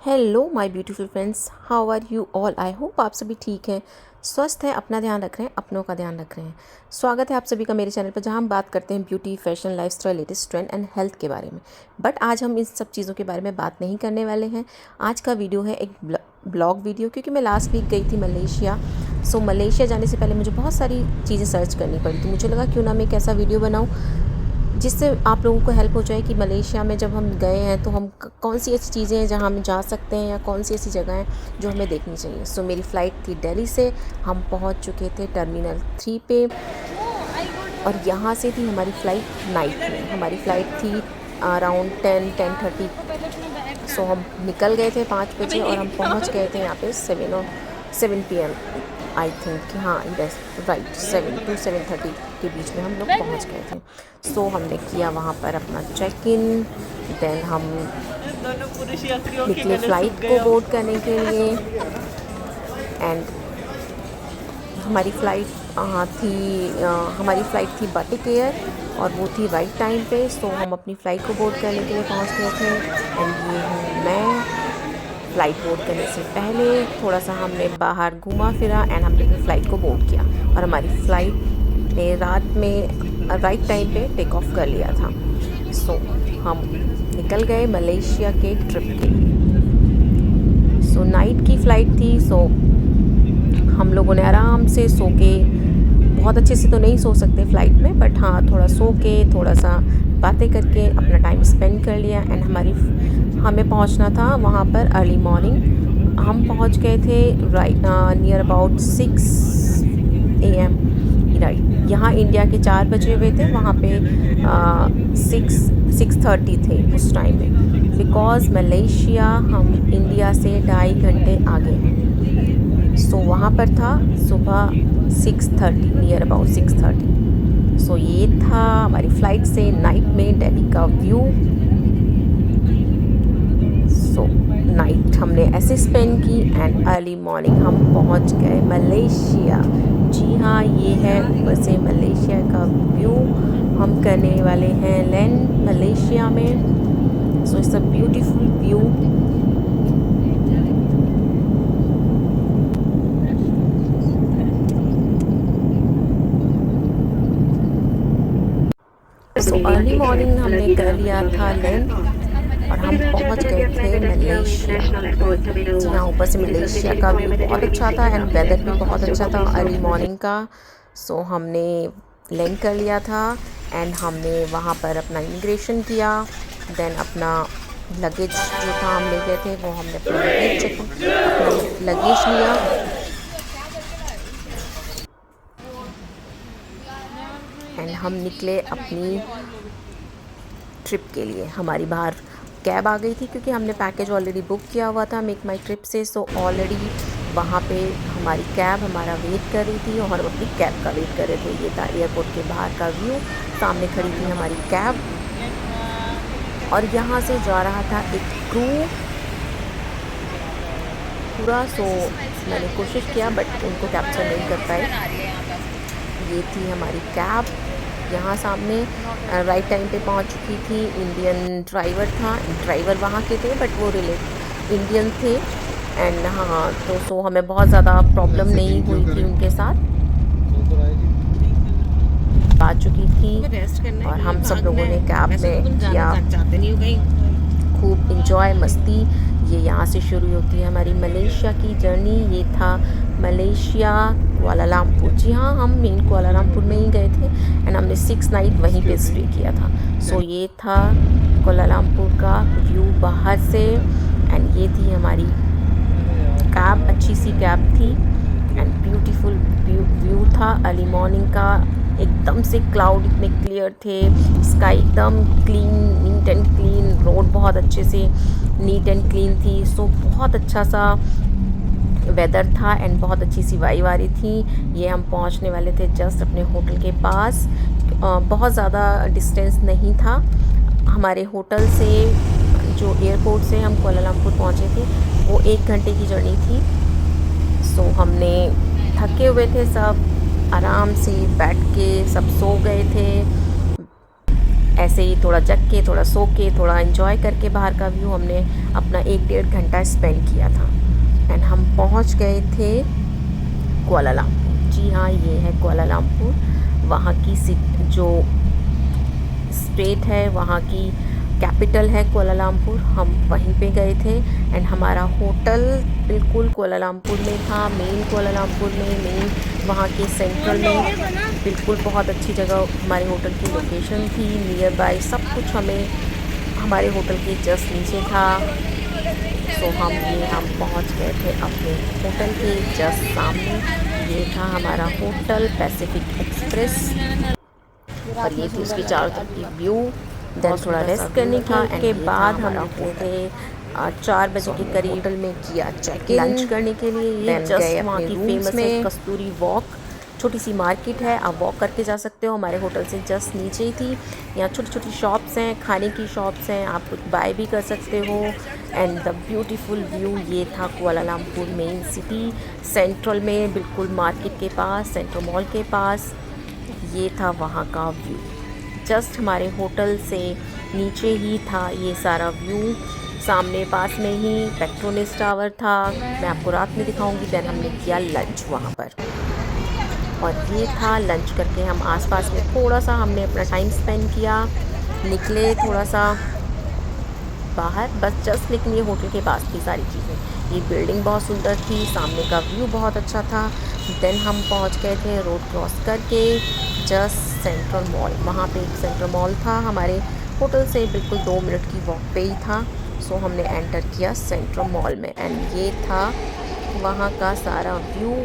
Hello my beautiful friends, how are you all. I hope आप सभी ठीक हैं, स्वस्थ हैं, अपना ध्यान रख रहे हैं, अपनों का ध्यान रख रहे हैं। स्वागत है आप सभी का मेरे चैनल पर, जहां हम बात करते हैं beauty, fashion, lifestyle, latest trend and health के बारे में। बट आज हम इन सब चीज़ों के बारे में बात नहीं करने वाले हैं। आज का वीडियो है एक ब्लॉग वीडियो, क्योंकि मैं लास्ट वीक गई थी मलेशिया। मलेशिया जाने से पहले मुझे बहुत सारी चीज़ें सर्च करनी पड़ी, तो मुझे लगा क्यों ना मैं एक ऐसा वीडियो बनाऊँ जिससे आप लोगों को हेल्प हो जाए कि मलेशिया में जब हम गए हैं तो हम कौन सी ऐसी चीज़ें हैं जहाँ हम जा सकते हैं, या कौन सी ऐसी जगह हैं जो हमें देखनी चाहिए। मेरी फ़्लाइट थी दिल्ली से, हम पहुँच चुके थे टर्मिनल 3 पे, और यहाँ से थी हमारी फ़्लाइट नाइट में। हमारी फ़्लाइट थी अराउंड 10-10:30। हम निकल गए थे 5 बजे और हम पहुँच गए थे यहाँ पे 7 PM आई थिंक। हाँ यस राइट, 7 to 7:30 के बीच में हम लोग पहुँच गए थे। हमने किया वहाँ पर अपना चेक इन, देन हम निकले फ़्लाइट को बोर्ड करने के लिए। एंड हमारी फ़्लाइट थी बाटिक एयर, और वो थी राइट टाइम पे। हम अपनी फ़्लाइट को बोर्ड करने के लिए पहुँच गए थे। एंड ये हूँ मैं। फ़्लाइट बोर्ड करने से पहले थोड़ा सा हमने बाहर घूमा फिरा एंड हमने अपनी फ़्लाइट को बोर्ड किया, और हमारी फ़्लाइट ने रात में राइट टाइम पे टेक ऑफ कर लिया था। हम निकल गए मलेशिया के ट्रिप के लिए। नाइट की फ़्लाइट थी। हम लोगों ने आराम से सो के, बहुत अच्छे से तो नहीं सो सकते फ़्लाइट में, बट हाँ थोड़ा सो के, थोड़ा सा बातें करके अपना टाइम स्पेंड कर लिया। एंड हमें पहुंचना था वहाँ पर अर्ली मॉर्निंग। हम पहुंच गए थे नियर अबाउट 6 AM राइट। यहाँ इंडिया के 4 बजे हुए थे, वहाँ पे 6:30 थे उस टाइम में, बिकॉज़ मलेशिया हम इंडिया से 2.5 घंटे आगे हैं। वहाँ पर था सुबह 6:30, नियर अबाउट 6:30। ये था हमारी फ़्लाइट से नाइट में दिल्ली का व्यू। नाइट हमने ऐसे स्पेंड की एंड अर्ली मॉर्निंग हम पहुँच गए मलेशिया। जी हाँ, ये है ऊपर से मलेशिया का व्यू। हम करने वाले हैं लैंड मलेशिया में। It's a beautiful view. Early morning हमने कर लिया था लैंड, और हम पहुंच गए थे मलेशिया। यहाँ ऊपर से मलेशिया का व्यू बहुत अच्छा था एंड वेदर भी बहुत अच्छा था अर्ली मॉर्निंग का। हमने लैंड कर लिया था एंड हमने वहाँ पर अपना इमिग्रेशन किया। देन अपना लगेज जो था हम ले गए थे, वो हमने अपना लगेज लिया। एंड हम निकले अपनी ट्रिप के लिए। हमारी बाहर कैब आ गई थी, क्योंकि हमने पैकेज ऑलरेडी बुक किया हुआ था मेक माई ट्रिप से। ऑलरेडी वहाँ पे हमारी कैब हमारा वेट कर रही थी, और हम अपनी कैब का वेट कर रहे थे। ये था एयरपोर्ट के बाहर का व्यू। सामने खड़ी थी हमारी कैब, और यहाँ से जा रहा था एक क्रू पूरा। मैंने कोशिश किया बट उनको कैप्चर नहीं कर पाए। ये थी हमारी कैब। यहाँ सामने राइट टाइम पे पहुँच चुकी थी। इंडियन ड्राइवर था, ड्राइवर वहाँ के थे बट वो इंडियन थे। एंड हाँ हमें बहुत ज़्यादा प्रॉब्लम नहीं हुई थी उनके साथ। आ चुकी थी और हम सब लोगों ने कैब में किया खूब इंजॉय, मस्ती। ये यहाँ से शुरू होती है हमारी मलेशिया की जर्नी। ये था मलेशिया कुआलालंपुर। जी हाँ, हम मेन कुआलालंपुर में ही गए थे एंड हमने 6 नाइट वहीं पे स्टे किया था। ये था कुआलालंपुर का व्यू बाहर से। एंड ये थी हमारी कैब, अच्छी सी कैब थी एंड ब्यूटीफुल व्यू था अर्ली मॉर्निंग का। एकदम से क्लाउड इतने क्लियर थे, स्काई एकदम clean, neat and clean, road बहुत अच्छे से नीट एंड क्लीन थी। बहुत अच्छा सा वेदर था एंड बहुत अच्छी सी वाइब आ रही थी। ये हम पहुंचने वाले थे जस्ट अपने होटल के पास। बहुत ज़्यादा डिस्टेंस नहीं था हमारे होटल से। जो एयरपोर्ट से हम कुआलालंपुर पहुंचे थे वो 1 घंटे की जर्नी थी। हमने थके हुए थे सब, आराम से बैठ के सब सो गए थे। ऐसे ही थोड़ा जग के, थोड़ा सो के, थोड़ा एंजॉय करके बाहर का व्यू हमने अपना 1-1.5 घंटा स्पेंड किया था। एंड हम पहुंच गए थे कुआलालंपुर। जी हाँ, ये है कुआलालंपुर, वहाँ की जो स्टेट है, वहाँ की कैपिटल है कुआलालंपुर। हम वहीं पे गए थे एंड हमारा होटल बिल्कुल कुआलालंपुर में था, मेन कुआलालंपुर में, मेन वहाँ के सेंट्रल में, बिल्कुल बहुत अच्छी जगह हमारे होटल की लोकेशन थी। नियर बाय सब कुछ हमें हमारे होटल के जस्ट नीचे था। सो हम पहुँच गए थे अपने होटल के जस्ट सामने। ये था हमारा होटल पैसिफिक एक्सप्रेस और ये थी उसकी चारों तरफ की व्यू। देन थोड़ा रेस्ट करने के बाद हम निकले थे 4 बजे के करीब होटल में किया चेक इन लंच करने के लिए। ये जस्ट वहाँ की फेमस है कस्तूरी वॉक, छोटी सी मार्केट है, आप वॉक करके जा सकते हो। हमारे होटल से जस्ट नीचे ही थी। यहाँ छोटी छोटी शॉप्स हैं, खाने की शॉप्स हैं, आप कुछ बाय भी कर सकते हो। एंड द ब्यूटीफुल व्यू ये था कुआलालंपुर मेन सिटी सेंट्रल में, बिल्कुल मार्केट के पास, सेंट्रल मॉल के पास। ये था वहाँ का व्यू। जस्ट हमारे होटल से नीचे ही था ये सारा व्यू। सामने पास में ही पेट्रोनेस टावर था, मैं आपको रात में दिखाऊंगी। देन हमने किया लंच वहाँ पर और ये था लंच करके हम आसपास में थोड़ा सा हमने अपना टाइम स्पेंड किया। निकले थोड़ा सा बाहर बस जस्ट, लेकिन ये होटल के पास थी सारी चीज़ें। ये बिल्डिंग बहुत सुंदर थी, सामने का व्यू बहुत अच्छा था। देन हम पहुंच गए थे रोड क्रॉस करके जस्ट सेंट्रल मॉल। वहाँ पे एक सेंट्रल मॉल था, हमारे होटल से बिल्कुल 2 मिनट की वॉक पे ही था। सो हमने एंटर किया सेंट्रल मॉल में एंड ये था वहाँ का सारा व्यू।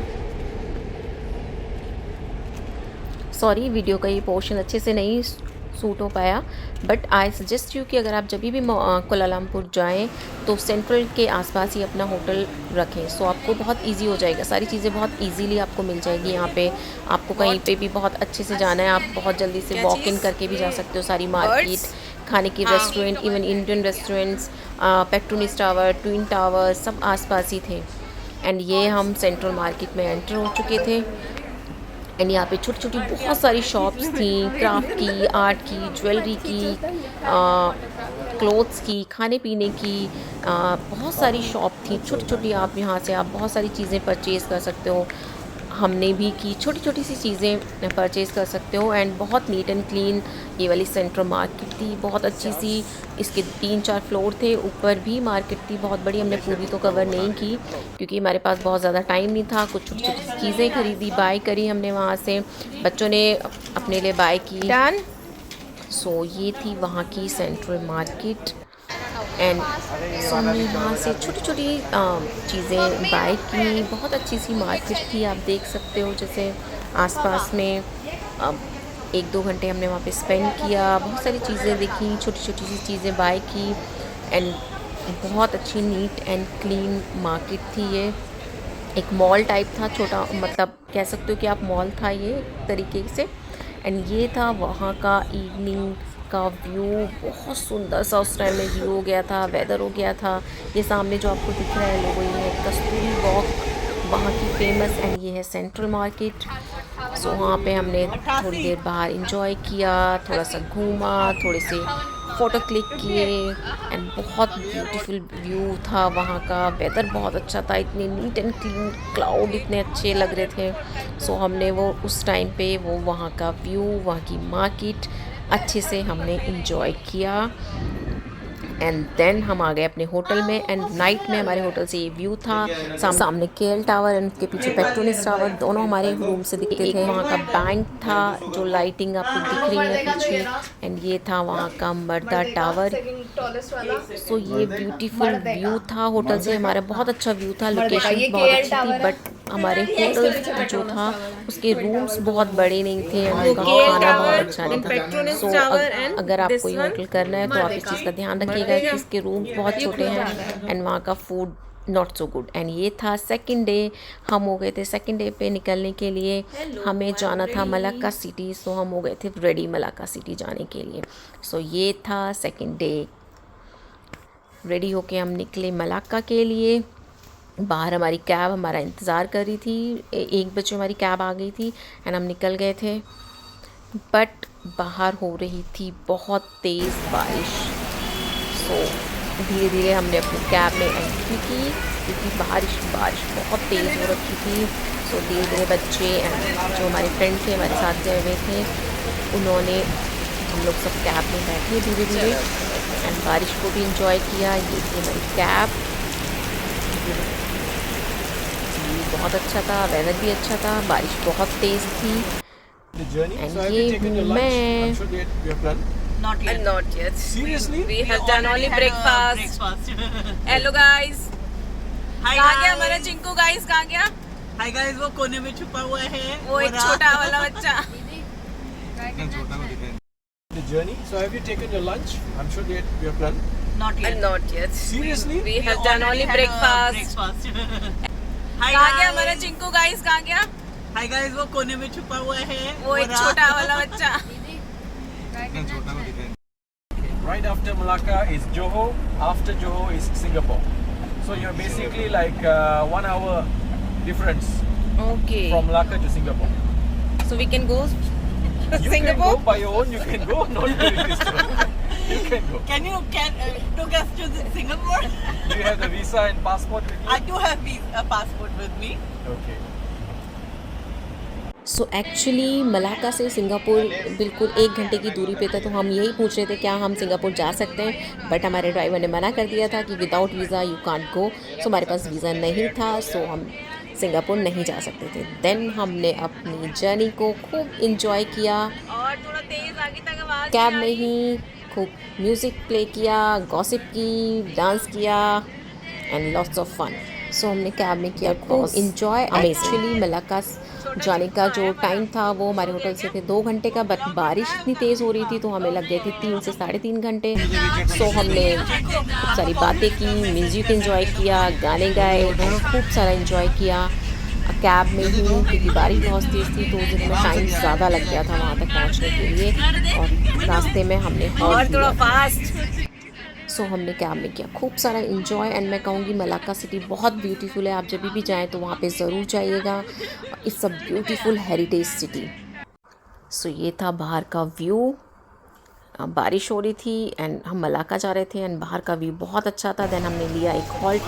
सॉरी, वीडियो का ये पोर्शन अच्छे से नहीं सूट हो पाया, बट आई सजेस्ट यू कि अगर आप जब भी कुआलालंपुर जाएं तो सेंट्रल के आसपास ही अपना होटल रखें। सो आपको बहुत इजी हो जाएगा, सारी चीज़ें बहुत इजीली आपको मिल जाएगी। यहाँ पे आपको कहीं पे भी बहुत अच्छे से जाना है, आप बहुत जल्दी से वॉक इन करके भी जा सकते हो। सारी मार्केट, खाने की restaurant, even Indian restaurants, Petronas tower, twin tower सब आसपास ही थे। एंड ये हम सेंट्रल मार्केट में एंटर हो चुके थे एंड यहाँ पे छोटी छोटी बहुत सारी शॉप्स थी, क्राफ्ट की, आर्ट की, ज्वेलरी की, क्लोथ्स की, खाने पीने की, बहुत सारी शॉप थी छोटी छोटी। आप यहाँ से आप बहुत सारी चीज़ें परचेज़ कर सकते हो। हमने भी की, छोटी छोटी सी चीज़ें परचेज़ कर सकते हो। एंड बहुत नीट एंड क्लीन ये वाली सेंट्रल मार्केट थी, बहुत अच्छी सी। इसके 3-4 फ्लोर थे, ऊपर भी मार्केट थी बहुत बड़ी। हमने पूरी तो कवर नहीं की क्योंकि हमारे पास बहुत ज़्यादा टाइम नहीं था। कुछ छोटी छोटी चीज़ें खरीदी, बाय करी हमने वहाँ से, बच्चों ने अपने लिए बाय की। डन। सो ये थी वहाँ की सेंट्रल मार्केट एंड सो हमने यहाँ से छोटी छोटी चीज़ें बाय की। बहुत अच्छी सी मार्केट थी, आप देख सकते हो। जैसे आसपास में 1-2 घंटे हमने वहाँ पे स्पेंड किया, बहुत सारी चीज़ें देखी, छोटी छोटी सी चीज़ें बाय की। एंड बहुत अच्छी नीट एंड क्लीन मार्केट थी ये। एक मॉल टाइप था, छोटा, मतलब कह सकते हो कि आप मॉल था ये एक तरीके से। एंड ये था वहाँ का इवनिंग का व्यू, बहुत सुंदर सा उस टाइम में व्यू हो गया था, वेदर हो गया था। ये सामने जो आपको दिख रहा है लोगो, ये है कस्तूरी वॉक, वहाँ की फेमस। एंड ये है सेंट्रल मार्केट। सो वहाँ पे हमने थोड़ी देर बाहर इंजॉय किया, थोड़ा सा घूमा, थोड़े से फ़ोटो क्लिक किए एंड बहुत ब्यूटीफुल व्यू था वहाँ का। वेदर बहुत अच्छा था, इतने नीट एंड क्लीन, क्लाउड इतने अच्छे लग रहे थे। सो हमने वो उस टाइम पे वो वहाँ का व्यू, वहाँ की मार्केट अच्छे से हमने इंजॉय किया। एंड देन हम आ गए अपने होटल में एंड नाइट में हमारे होटल से ये व्यू था। सामने केएल टावर एंड उसके पीछे पेट्रोनेस टावर, दोनों हमारे रूम से दिखते थे। वहाँ का बैंक था, जो लाइटिंग आपको दिख रही है पीछे। एंड ये था वहाँ का मर्दा टावर। सो ये ब्यूटीफुल व्यू था होटल से हमारा, बहुत अच्छा व्यू था। लोकेशन बहुत अच्छी थी, बट हमारे होटल जो था उसके रूम्स बहुत बड़े नहीं थे, उनका खाना बहुत अच्छा नहीं था। सो अगर आप कोई होटल करना है तो आप इस चीज़ का ध्यान रखिएगा कि इसके रूम्स बहुत छोटे हैं एंड वहाँ का food not so good. And ये था सेकंड डे, हम हो गए थे सेकंड डे पे निकलने के लिए। हमें जाना था मलाक्का सिटी, सो हम हो गए थे रेडी मलाक्का सिटी जाने के लिए। सो ये था सेकंड डे, रेडी होके हम निकले मलाक्का के लिए। बाहर हमारी कैब हमारा इंतज़ार कर रही थी, 1 बजे हमारी कैब आ गई थी एंड हम निकल गए थे। बट बाहर हो रही थी बहुत तेज़ बारिश। सो धीरे धीरे हमने अपनी कैब में एंट्री की क्योंकि बारिश बहुत तेज़ हो रखी थी। सो धीरे धीरे बच्चे एंड जो हमारे फ्रेंड थे हमारे साथ गए हुए थे उन्होंने हम लोग सब कैब में बैठे धीरे धीरे एंड बारिश को भी इंजॉय किया। ये थी हमारी कैब, बहुत अच्छा था, वेदर भी अच्छा था, बारिश बहुत तेज़ थी। एंड ये हूँ मैं। Not yet. Not yet. Seriously? We have done only breakfast. Hello guys. Hi कहाँ गया guys. हमारा चिंकू गाइस? कहाँ गया? Hi guys, वो कोने में छुपा हुआ है। वो एक छोटा वाला बच्चा। The journey. So have you taken your lunch? I'm sure that you have done. Not yet. Not yet. Seriously? We have done only breakfast. Hi कहाँ गया guys. हमारा चिंकू गाइस? कहाँ गया? Hi guys, वो कोने में छुपा हुआ है। वो एक छोटा वाला बच्चा। Right after Malacca is Johor. After Johor is Singapore. So you're basically like 1 hour difference Okay. from Malacca to Singapore. So we can go You Singapore? can go by your own. You can go. Not doing this. You can go. Can you took us to Singapore? Do you have the visa and passport with you? I do have a passport with me. Okay. So actually Malacca से Singapore बिल्कुल 1 घंटे की दूरी पे था, तो हम यही पूछ रहे थे क्या हम सिंगापुर जा सकते हैं, बट हमारे ड्राइवर ने मना कर दिया था कि without visa you can't go. So हमारे पास वीज़ा नहीं था, सो हम सिंगापुर नहीं जा सकते थे। देन हमने अपनी जर्नी को खूब इंजॉय किया, और थोड़ा तेज आगे तक आवाज कैब में ही खूब म्यूज़िक प्ले किया, गॉसिप की, डांस किया एंड लॉट्स ऑफ फन। सो हमने कैब में किया खूब इंजॉय। एक्चुअली मलाक्का जाने का जो टाइम था वो हमारे होटल से थे 2 घंटे का, बट बारिश इतनी तेज़ हो रही थी तो हमें लग गए थे 3 से 3.5 घंटे। सो हमने खूब सारी बातें की, म्यूज़िक इंजॉय किया, गाने गाए, खूब सारा इंजॉय किया कैब में ही क्योंकि बारिश बहुत तेज़ थी तो जिसमें टाइम ज़्यादा लग गया था वहाँ तक पहुँचने के लिए, और रास्ते में हमने और थोड़ा फास्ट। सो हमने कैब में किया खूब सारा इंजॉय। एंड मैं कहूँगी मलाक्का सिटी बहुत ब्यूटीफुल है, आप जब भी जाएँ तो वहाँ पे ज़रूर जाइएगा। It's a beautiful heritage city. So ये था बाहर का व्यू, बारिश हो रही थी एंड हम मलाक्का जा रहे थे एंड बाहर का व्यू बहुत अच्छा था। देन हमने लिया एक हॉल्ट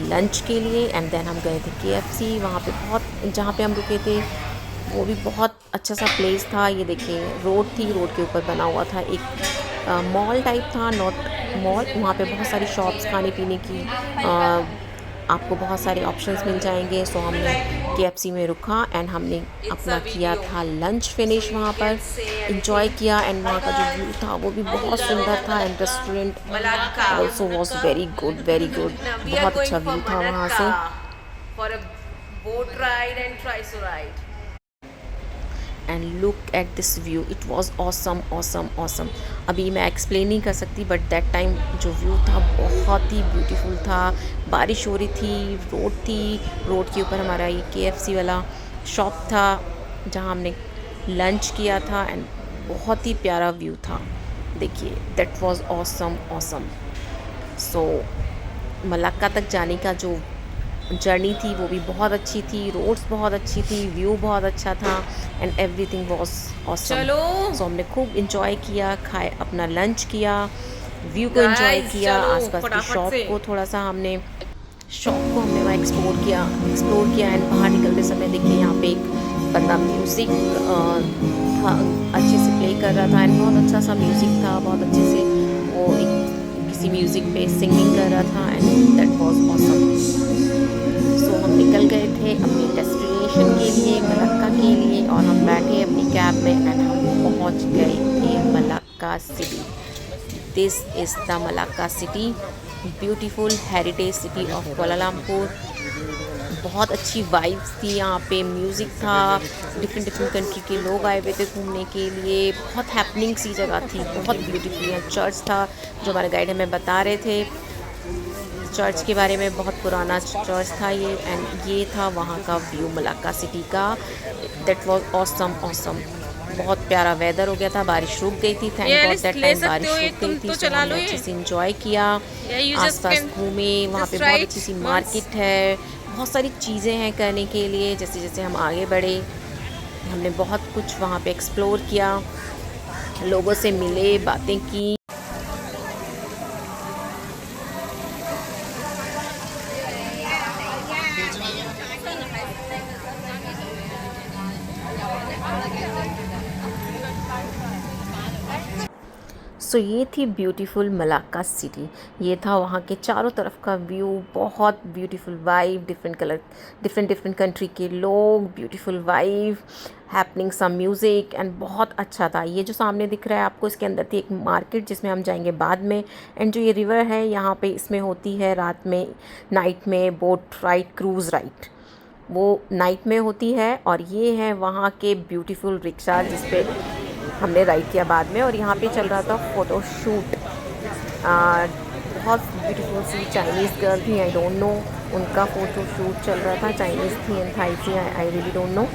लंच के लिए एंड देन हम गए थे KFC। वहाँ पे बहुत, जहाँ पे हम रुके थे वो भी बहुत अच्छा सा प्लेस था। ये देखिए रोड थी, रोड के ऊपर बना हुआ था एक मॉल टाइप था, नॉट मॉल। वहाँ पे बहुत सारी शॉप्स खाने पीने की, आपको बहुत सारे ऑप्शंस मिल जाएंगे। सो हमने KFC में रुका एंड हमने अपना किया था लंच फिनिश, वहाँ पर इंजॉय किया एंड वहाँ का जो व्यू था वो भी बहुत सुंदर था and restaurant also was very good, बहुत अच्छा व्यू था वहाँ से। For a boat ride and tricycle ride. And look at this view, it was awesome. अभी मैं एक्सप्लेन नहीं कर सकती, बट दैट टाइम जो व्यू था बहुत ही ब्यूटीफुल था। बारिश हो रही थी, रोड के ऊपर हमारा ये KFC वाला शॉप था जहाँ हमने लंच किया था एंड बहुत ही प्यारा व्यू था। देखिए that was awesome. So Malacca तक जाने का जो जर्नी थी वो भी बहुत अच्छी थी, रोड्स बहुत अच्छी थी, व्यू बहुत अच्छा था एंड एवरीथिंग वाज ऑसम। चलो सो हमने खूब इंजॉय किया, खाए, अपना लंच किया, व्यू को इंजॉय किया, आसपास की शॉप को थोड़ा सा हमने वहाँ एक्सप्लोर किया एंड बाहर निकलते समय देखिए यहाँ पे एक बंदा म्यूज़िक था अच्छे से प्ले कर रहा था एंड बहुत अच्छा सा म्यूज़िक था, बहुत अच्छे से वो किसी म्यूज़िक पे सिंगिंग कर रहा था एंड दैट वाज ऑसम। सो हम निकल गए थे अपनी डेस्टिनेशन के लिए, मलाक्का के लिए, और हम बैठे अपनी कैब में एंड हम पहुंच गए थे Malacca city. This is the Malacca city, beautiful heritage city of Kuala Lumpur. बहुत अच्छी वाइब्स थी यहाँ पे, म्यूज़िक था, डिफरेंट कंट्री के लोग आए हुए थे घूमने के लिए, बहुत हैपनिंग सी जगह थी, बहुत ब्यूटीफुल। यहाँ चर्च था जो हमारे गाइड हमें बता रहे थे चर्च के बारे में, बहुत पुराना चर्च था ये एंड ये था वहाँ का व्यू मलाक्का सिटी का। That was awesome. बहुत प्यारा वेदर हो गया था, बारिश रुक गई थी, थैंक गॉड दैट टाइम बारिश रुक गई थी। तो हमने अच्छे से इंजॉय किया, आसपास घूमे, वहाँ पे बहुत अच्छी सी मार्केट है, बहुत सारी चीज़ें हैं करने के लिए। जैसे जैसे हम आगे बढ़े हमने बहुत कुछ वहाँ पे एक्सप्लोर किया, लोगों से मिले, बातें की। सो ये थी ब्यूटीफुल मलाक्का सिटी। ये था वहाँ के चारों तरफ का व्यू, बहुत beautiful vibe, different colour, different country के लोग, beautiful vibe, happening some music and बहुत अच्छा था। ये जो सामने दिख रहा है आपको, इसके अंदर थी एक मार्केट जिसमें हम जाएंगे बाद में। एंड जो ये रिवर है यहाँ पे, इसमें होती है रात में, नाइट में बोट राइड, क्रूज़ राइड, वो नाइट में होती है। और ये है वहाँ के ब्यूटीफुल रिक्शा जिस पे हमने राइड किया बाद में। और यहाँ पे चल रहा था फ़ोटो शूट, बहुत ब्यूटीफुल सी चाइनीज़ गर्ल थी, आई डोंट नो, उनका फ़ोटो शूट चल रहा था। चाइनीज़ थी एंड थाई थी, I really don't know.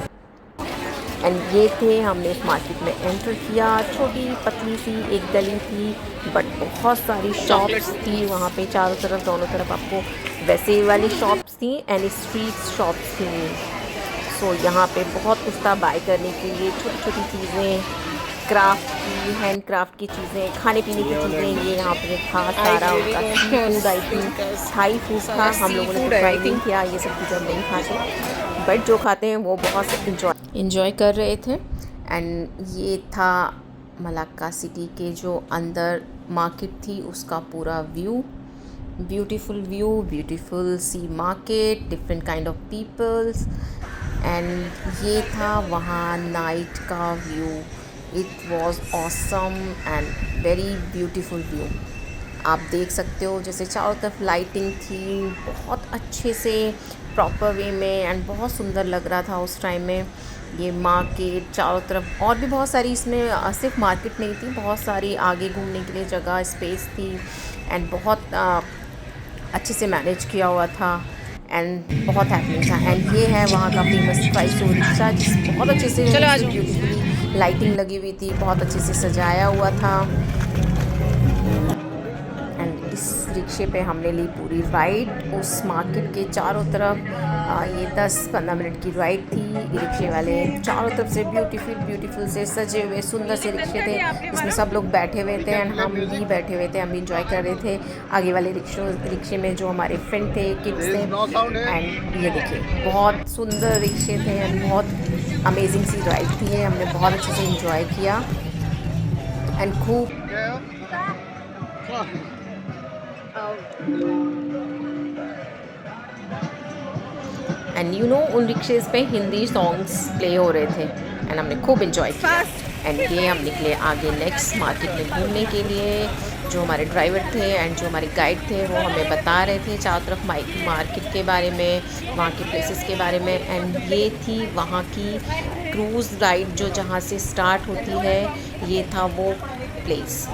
And ये थे, हमने इस मार्केट में एंटर किया। छोटी पतली सी एक गली थी, बट बहुत सारी शॉप्स थी वहाँ पे चारों तरफ, दोनों तरफ आपको वैसे वाली शॉप्स थी एंड स्ट्रीट शॉप्स थी। सो यहाँ पे बहुत कुछ था बाय करने के लिए, छोटी छोटी चीज़ें, क्राफ्ट की, हैंड क्राफ्ट की चीज़ें, खाने पीने की चीज़ें। ये यहाँ पे था सारा उनका sea food item, Thai food था। हम लोगों ने ट्राई नहीं किया, ये सब चीज़ें हम नहीं खाते, बट जो खाते हैं वो बहुत इंजॉय कर रहे थे। एंड ये था मलाक्का सिटी के जो अंदर मार्केट थी उसका पूरा व्यू, ब्यूटीफुल सी market, different kind of peoples. And ये था वहाँ नाइट का view. It was awesome and very beautiful view. आप देख सकते हो जैसे चारों तरफ लाइटिंग थी, बहुत अच्छे से प्रॉपर वे में, एंड बहुत सुंदर लग रहा था उस टाइम में। ये मार्केट चारों तरफ, और भी बहुत सारी, इसमें सिर्फ मार्केट नहीं थी, बहुत सारी आगे घूमने के लिए जगह, स्पेस थी, एंड बहुत अच्छे से मैनेज किया हुआ था एंड बहुत हैपनिंग था। एंड ये है वहाँ का फेमस ट्राइसो रिक्शा, जिस बहुत अच्छे से ब्यूटीफुली लाइटिंग लगी हुई थी, बहुत अच्छे से सजाया हुआ था। एंड इस रिक्शे पे हमने ली पूरी राइड उस मार्केट के चारों तरफ। ये 10-15 मिनट की राइड थी। रिक्शे वाले चारों तरफ से ब्यूटीफुल से सजे हुए सुंदर से रिक्शे थे, इसमें सब लोग बैठे हुए थे एंड हम भी बैठे हुए थे, हम भी इंजॉय कर रहे थे। आगे वाले रिक्शे में जो हमारे फ्रेंड थे, किड्स थे, एंड ये देखिए बहुत सुंदर रिक्शे थे एंड बहुत अमेजिंग सी राइड थी। हमने बहुत अच्छे से इंजॉय किया एंड खूब। एंड यू नो, उन रिक्शेज़ पे हिंदी सॉन्ग्स प्ले हो रहे थे एंड हमने खूब इंजॉय किया। एंड ये हम निकले आगे नेक्स्ट मार्केट में घूमने के लिए। जो हमारे ड्राइवर थे एंड जो हमारे गाइड थे वो हमें बता रहे थे चारों तरफ मार्केट के बारे में, वहाँ के प्लेसेस के बारे में। एंड ये थी वहाँ की क्रूज़ राइड जो जहाँ से स्टार्ट होती है, ये था वो प्लेस।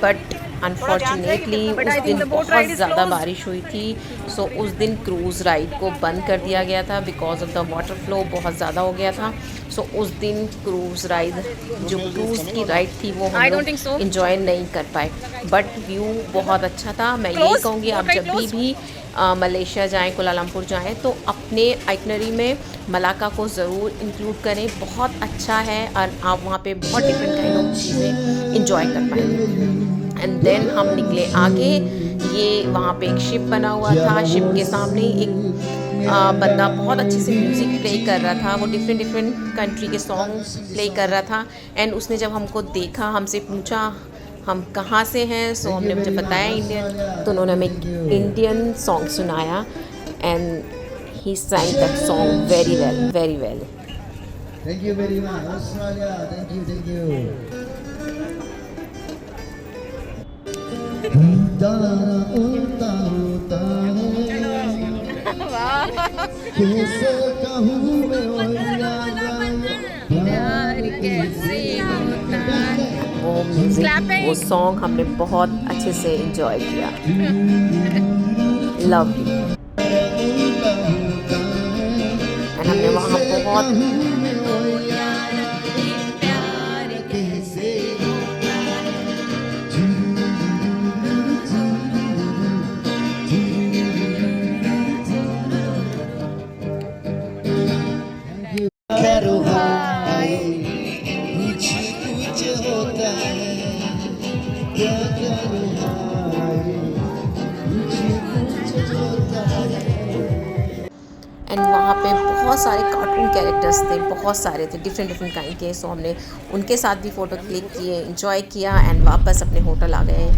बट अनफॉर्चुनेटली उस दिन बहुत ज़्यादा बारिश हुई थी, सो उस दिन क्रूज़ राइड को बंद कर दिया गया था because of the water flow बहुत ज़्यादा हो गया था। सो उस दिन क्रूज़ राइड, जो क्रूज़ की राइड थी, वो हम लोग इंजॉय नहीं कर पाए। बट व्यू बहुत अच्छा था। मैं यही कहूँगी, आप जब भी मलेशिया जाएं, कुआलालंपुर जाएं, तो अपने आइटनरी में मलाक्का को ज़रूर इंक्लूड करें। बहुत अच्छा है और आप वहाँ पे बहुत डिफरेंट काइंड ऑफ चीज़ें इंजॉय कर पाएंगे। एंड देन हम निकले आगे। ये वहाँ पे एक शिप बना हुआ था, शिप के सामने एक बंदा बहुत अच्छे से म्यूज़िक प्ले कर रहा था। वो डिफरेंट कंट्री के सॉन्ग प्ले कर रहा था। एंड उसने जब हमको देखा, हमसे पूछा हम कहाँ से हैं, सो हमने मुझे बताया इंडियन, तो उन्होंने हमें इंडियन सॉन्ग सुनाया and he sang that song very well. Thank you very much, Australia. Thank you. कैसे कहूँ मैं वो म्यूजिक, वो सॉन्ग हमने बहुत अच्छे से एंजॉय किया। Love you. एंड हमने वहाँ बहुत quero वहाँ पे बहुत सारे कार्टून कैरेक्टर्स थे, बहुत सारे थे डिफरेंट काइंड के। सो हमने उनके साथ भी फ़ोटो क्लिक किए, इंजॉय किया एंड वापस अपने होटल आ गए।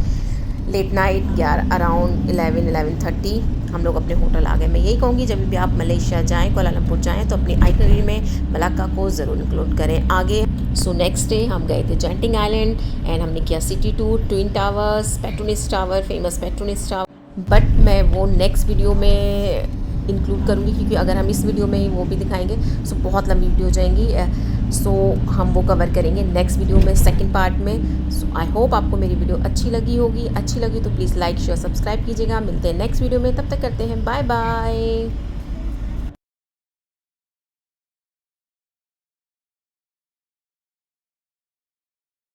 लेट नाइट अराउंड 11-11:30 हम लोग अपने होटल आ गए। मैं यही कहूँगी जब भी आप मलेशिया जाएँ, कुआलालंपुर जाएँ तो अपनी आइटनरी में मलाक्का को ज़रूर इंक्लूड करें। आगे सो नेक्स्ट डे हम गए थे जेंटिंग आइलैंड एंड हमने किया city tour, twin towers, Petronas tower, famous Petronas tower. But मैं वो नेक्स्ट वीडियो में इंक्लूड करूँगी, क्योंकि अगर हम इस वीडियो में ही वो भी दिखाएंगे सो बहुत लंबी वीडियो हो जाएंगी। सो हम वो कवर करेंगे नेक्स्ट वीडियो में, सेकंड पार्ट में। सो आई होप आपको मेरी वीडियो अच्छी लगी होगी। अच्छी लगी तो प्लीज़ लाइक शेयर सब्सक्राइब कीजिएगा। मिलते हैं नेक्स्ट वीडियो में, तब तक करते हैं बाय बाय।